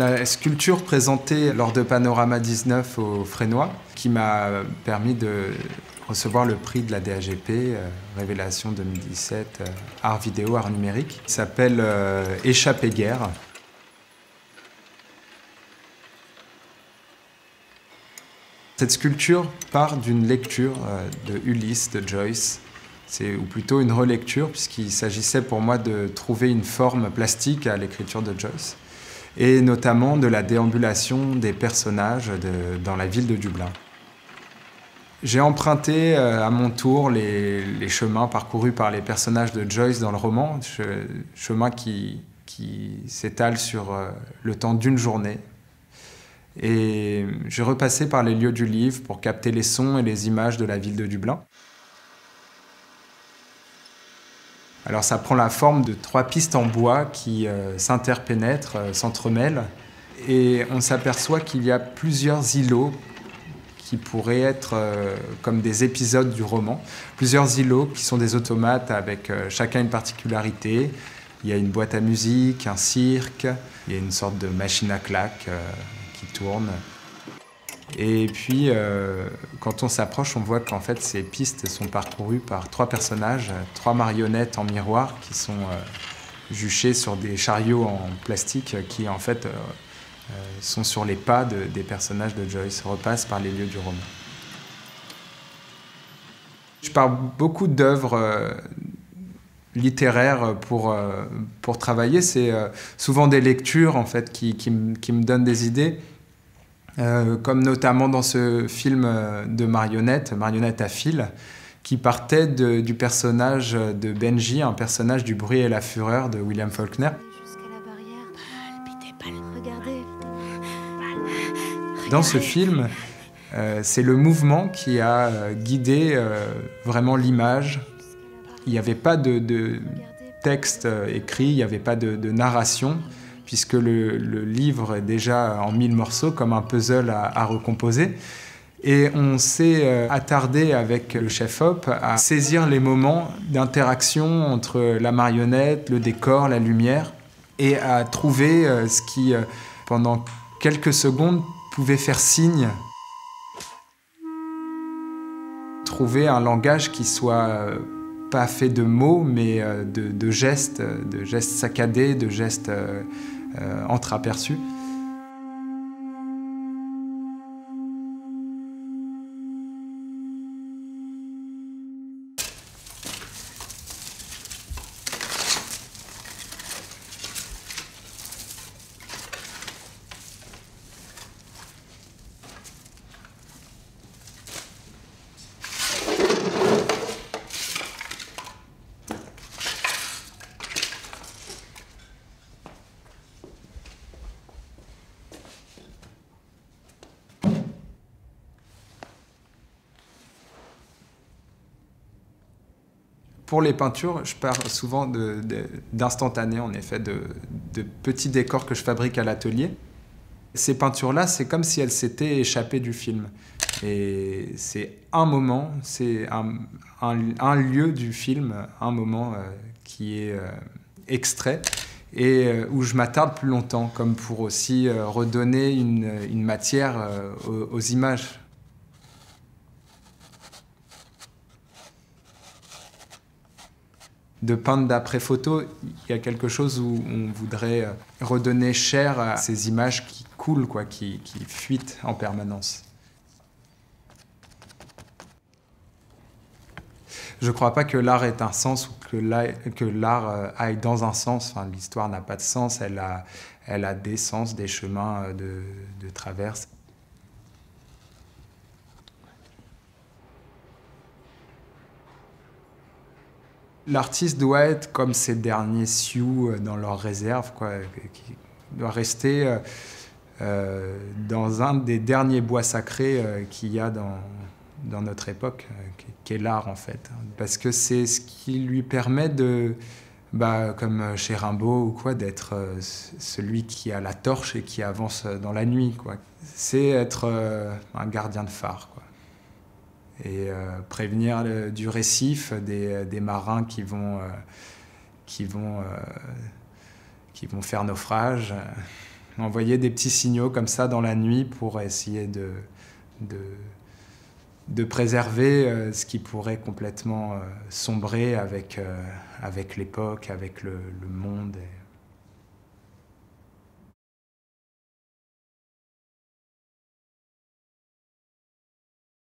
La sculpture présentée lors de Panorama 19 au Fresnoy, qui m'a permis de recevoir le prix de la DAGP, Révélation 2017, art vidéo, art numérique, s'appelle Échappée guerre. Cette sculpture part d'une lecture de Ulysse de Joyce, ou plutôt une relecture, puisqu'il s'agissait pour moi de trouver une forme plastique à l'écriture de Joyce, et notamment de la déambulation des personnages dans la ville de Dublin. J'ai emprunté à mon tour les chemins parcourus par les personnages de Joyce dans le roman, chemins qui s'étalent sur le temps d'une journée. Et j'ai repassé par les lieux du livre pour capter les sons et les images de la ville de Dublin. Alors ça prend la forme de 3 pistes en bois qui s'interpénètrent, s'entremêlent, et on s'aperçoit qu'il y a plusieurs îlots qui pourraient être comme des épisodes du roman. Plusieurs îlots qui sont des automates avec chacun une particularité. Il y a une boîte à musique, un cirque, il y a une sorte de machine à claques qui tourne. Et puis, quand on s'approche, on voit qu'en fait, ces pistes sont parcourues par 3 personnages, 3 marionnettes en miroir qui sont juchées sur des chariots en plastique qui, en fait, sont sur les pas des personnages de Joyce, repassent par les lieux du roman. Je parle beaucoup d'œuvres littéraires pour travailler. C'est souvent des lectures en fait, qui me donnent des idées. Comme notamment dans ce film de Marionnette à fil, qui partait du personnage de Benji, un personnage du Bruit et la Fureur de William Faulkner. Jusqu'à la barrière, palpitez, regardez. Dans ce film, c'est le mouvement qui a guidé vraiment l'image. Il n'y avait pas de texte écrit, il n'y avait pas de narration, puisque le livre est déjà en 1000 morceaux, comme un puzzle à recomposer. Et on s'est attardé avec le chef-op à saisir les moments d'interaction entre la marionnette, le décor, la lumière, et à trouver ce qui, pendant quelques secondes, pouvait faire signe. Trouver un langage qui soit pas fait de mots, mais de gestes saccadés, de gestes entreaperçus. Pour les peintures, je pars souvent d'instantanés, en effet, de petits décors que je fabrique à l'atelier. Ces peintures-là, c'est comme si elles s'étaient échappées du film. Et c'est un moment, c'est un lieu du film, un moment qui est extrait et où je m'attarde plus longtemps, comme pour aussi redonner une matière aux images. De peindre d'après-photo, il y a quelque chose où on voudrait redonner chair à ces images qui coulent, quoi, qui fuitent en permanence. Je ne crois pas que l'art ait un sens ou que l'art aille dans un sens. Enfin, l'histoire n'a pas de sens, elle a des sens, des chemins de traverse. L'artiste doit être comme ces derniers sioux dans leur réserve, quoi, qui doit rester dans un des derniers bois sacrés qu'il y a dans notre époque, qui est l'art en fait. Parce que c'est ce qui lui permet de, comme chez Rimbaud ou quoi, d'être celui qui a la torche et qui avance dans la nuit, quoi. C'est être un gardien de phare, quoi. Et prévenir du récif des marins qui vont faire naufrage. envoyer des petits signaux comme ça dans la nuit pour essayer de préserver ce qui pourrait complètement sombrer avec l'époque, avec le monde.